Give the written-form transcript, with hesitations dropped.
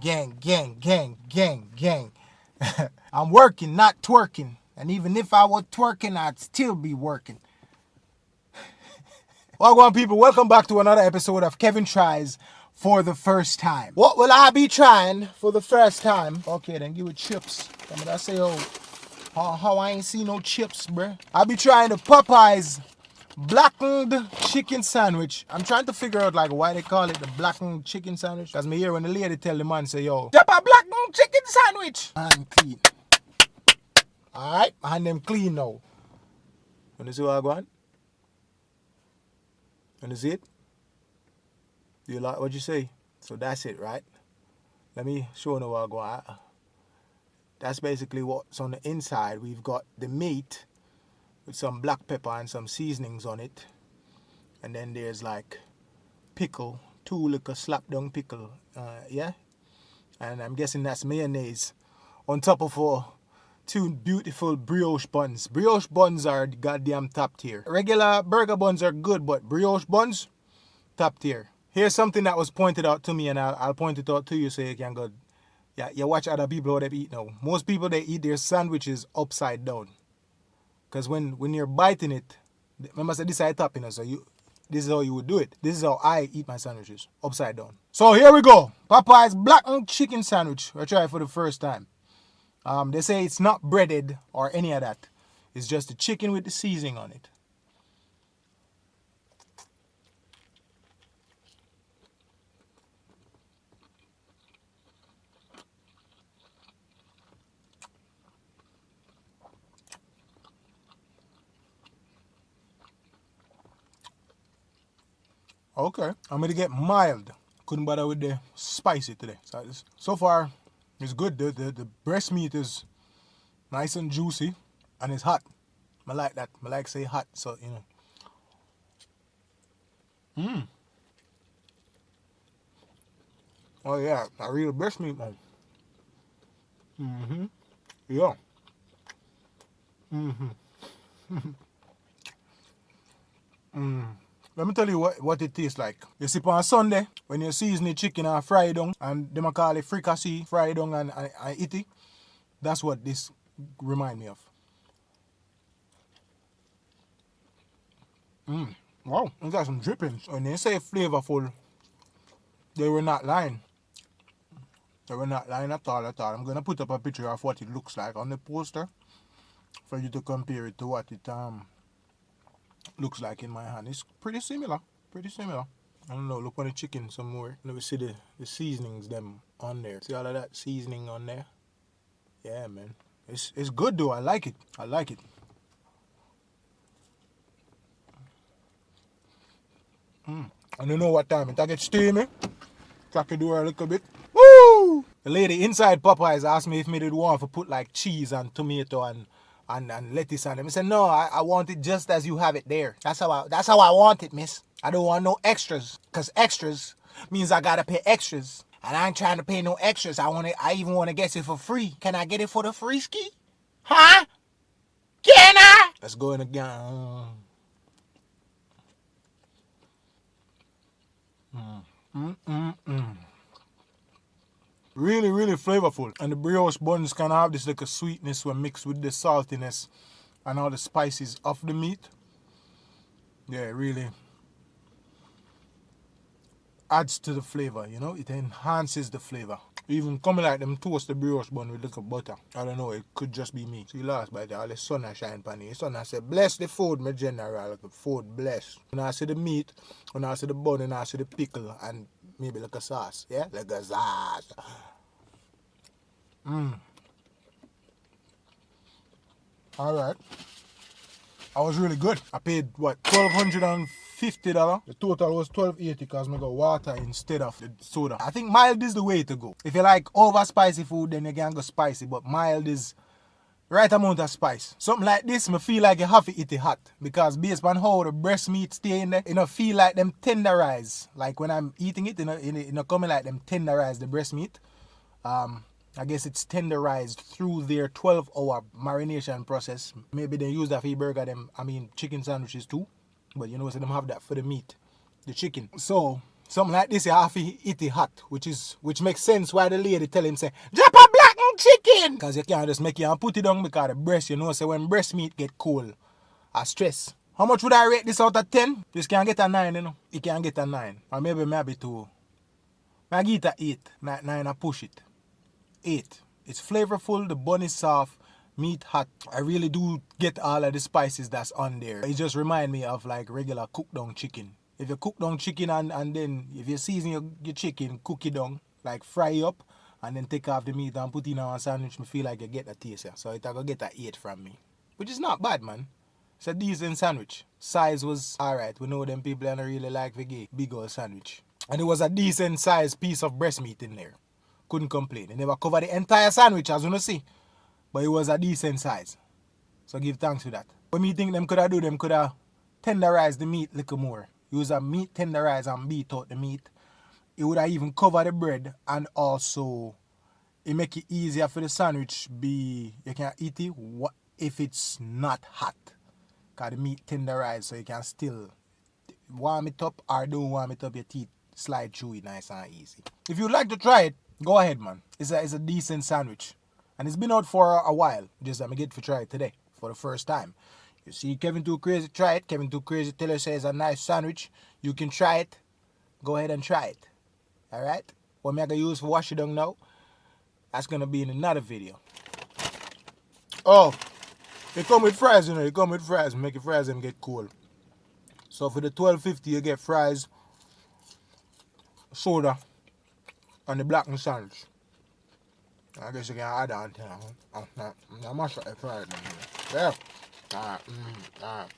Gang, gang, gang, gang, gang. I'm working, not twerking. And even if I was twerking, I'd still be working. Well, people, welcome back to another episode of Kevin Tries for the First Time. What will I be trying for the first time? Okay, then give it chips. I say, how I ain't see no chips, bruh. I be trying the Popeyes blackened chicken sandwich. I'm trying to figure out like why they call it the blackened chicken sandwich. Cause me hear when the lady tell the man say, yo, step a blackened chicken sandwich. Hand clean. Alright, hand them clean now. You see what I want? You see it? Do you like what you say? So that's it, right? Let me show you what I got. That's basically what's on the inside. We've got the meat with some black pepper and some seasonings on it. And then there's like pickle, 2 little slap down pickle, yeah? And I'm guessing that's mayonnaise on top of 2 beautiful brioche buns. Brioche buns are the goddamn top tier. Regular burger buns are good, but brioche buns, top tier. Here's something that was pointed out to me, and I'll point it out to you so you can go, yeah, you watch other people how they eat now. Most people, they eat their sandwiches upside down. Because when you're biting it, remember I said this side top, so this is how you would do it. This is how I eat my sandwiches, upside down. So here we go. Popeye's blackened chicken sandwich. I try it for the first time. They say it's not breaded or any of that. It's just the chicken with the seasoning on it. Okay, I'm gonna get mild. Couldn't bother with the spicy today. So far, it's good. The breast meat is nice and juicy, and it's hot. I like that. I like say hot, so you know. Oh yeah, I real breast meat, man. Yeah. Let me tell you what it tastes like. You see, on Sunday, when you season the chicken and fry it down, and them call it fricassee, fry it down and eat it, that's what this remind me of. Wow, it got some drippings. When they say flavorful, they were not lying. They were not lying at all. I'm going to put up a picture of what it looks like on the poster for you to compare it to what it looks like in my hand. It's pretty similar. I don't know, look on the chicken some more. Let me see the seasonings them on there. See all of that seasoning on there? Yeah, man. It's good though. I like it. I don't know what time it gets steamy. Crack the door a little bit. Woo! The lady inside Popeyes asked me if me did want to put like cheese and tomato and lettuce on them. I said, no, I want it just as you have it there. That's how I want it, miss. I don't want no extras. Cause extras means I gotta pay extras. And I ain't trying to pay no extras. I even want to get it for free. Can I get it for the free ski? Huh? Can I? Let's go in again. Really, really flavorful. And the brioche buns kind of have this like a sweetness when mixed with the saltiness and all the spices of the meat. Yeah, really adds to the flavor, you know? It enhances the flavor. Even coming like them toast the brioche bun with little butter. I don't know, it could just be me. See, last bite, all the sun shine upon it. The sun said, bless the food, my general. Like the food, bless. When I see the meat, when I see the bun, and I see the pickle, and maybe like a sauce. Yeah? Like a sauce. Alright. I was really good. I paid what, $1,250. The total was $1,280 because I got water instead of the soda. I think mild is the way to go. If you like over spicy food, then you can go spicy, but mild is the right amount of spice. Something like this, I feel like you have to eat it hot because based on how the breast meat stay in there, you know, feel like them tenderize. Like when I'm eating it, you know, coming like them tenderize the breast meat. I guess it's tenderized through their 12-hour marination process. Maybe they use that for chicken sandwiches too. But you know, so them have that for the meat, the chicken. So something like this, you have to eat it hot, which makes sense why the lady tell him say, drop a blackened chicken! Because you can't just make it and put it down because the breast, you know, say when breast meat get cold, I stress. How much would I rate this out of 10? This can get a 9, you know. It can get a 9. Or maybe 2. I give it a 8. 9 I push it. 8. It's flavorful, the bun is soft, meat hot. I really do get all of the spices that's on there. It just remind me of like regular cooked down chicken. If you cook down chicken and then if you season your chicken, cook it down, like fry it up, and then take off the meat and put it in a sandwich, I feel like you get a taste. So it will get a 8 from me. Which is not bad, man. It's a decent sandwich. Size was alright. We know them people don't really like the big old sandwich. And it was a decent sized piece of breast meat in there. Couldn't complain. They never covered the entire sandwich, as you know see. But it was a decent size. So give thanks for that. What me think them could have do, them could have tenderized the meat a little more. Use a meat tenderizer and beat out the meat. It would have even covered the bread, and also it make it easier for the sandwich be, you can eat it if it's not hot. Because the meat tenderized, so you can still warm it up or don't warm it up, your teeth slide through it nice and easy. If you'd like to try it, go ahead, man. It's a decent sandwich. And it's been out for a while. Just I'm get to try it today for the first time. You see Kevin Too Crazy, try it. Kevin Too Crazy tell you say it's a nice sandwich. You can try it. Go ahead and try it. Alright? What I'm gonna use for wash it down now, that's gonna be in another video. Oh, it come with fries, you know. It come with fries. Make your fries and get cold. So for the $12.50 you get fries, soda, and the blackened sandwich. I guess you can add on to that. I'm not sure if I fries. Yeah. Alright.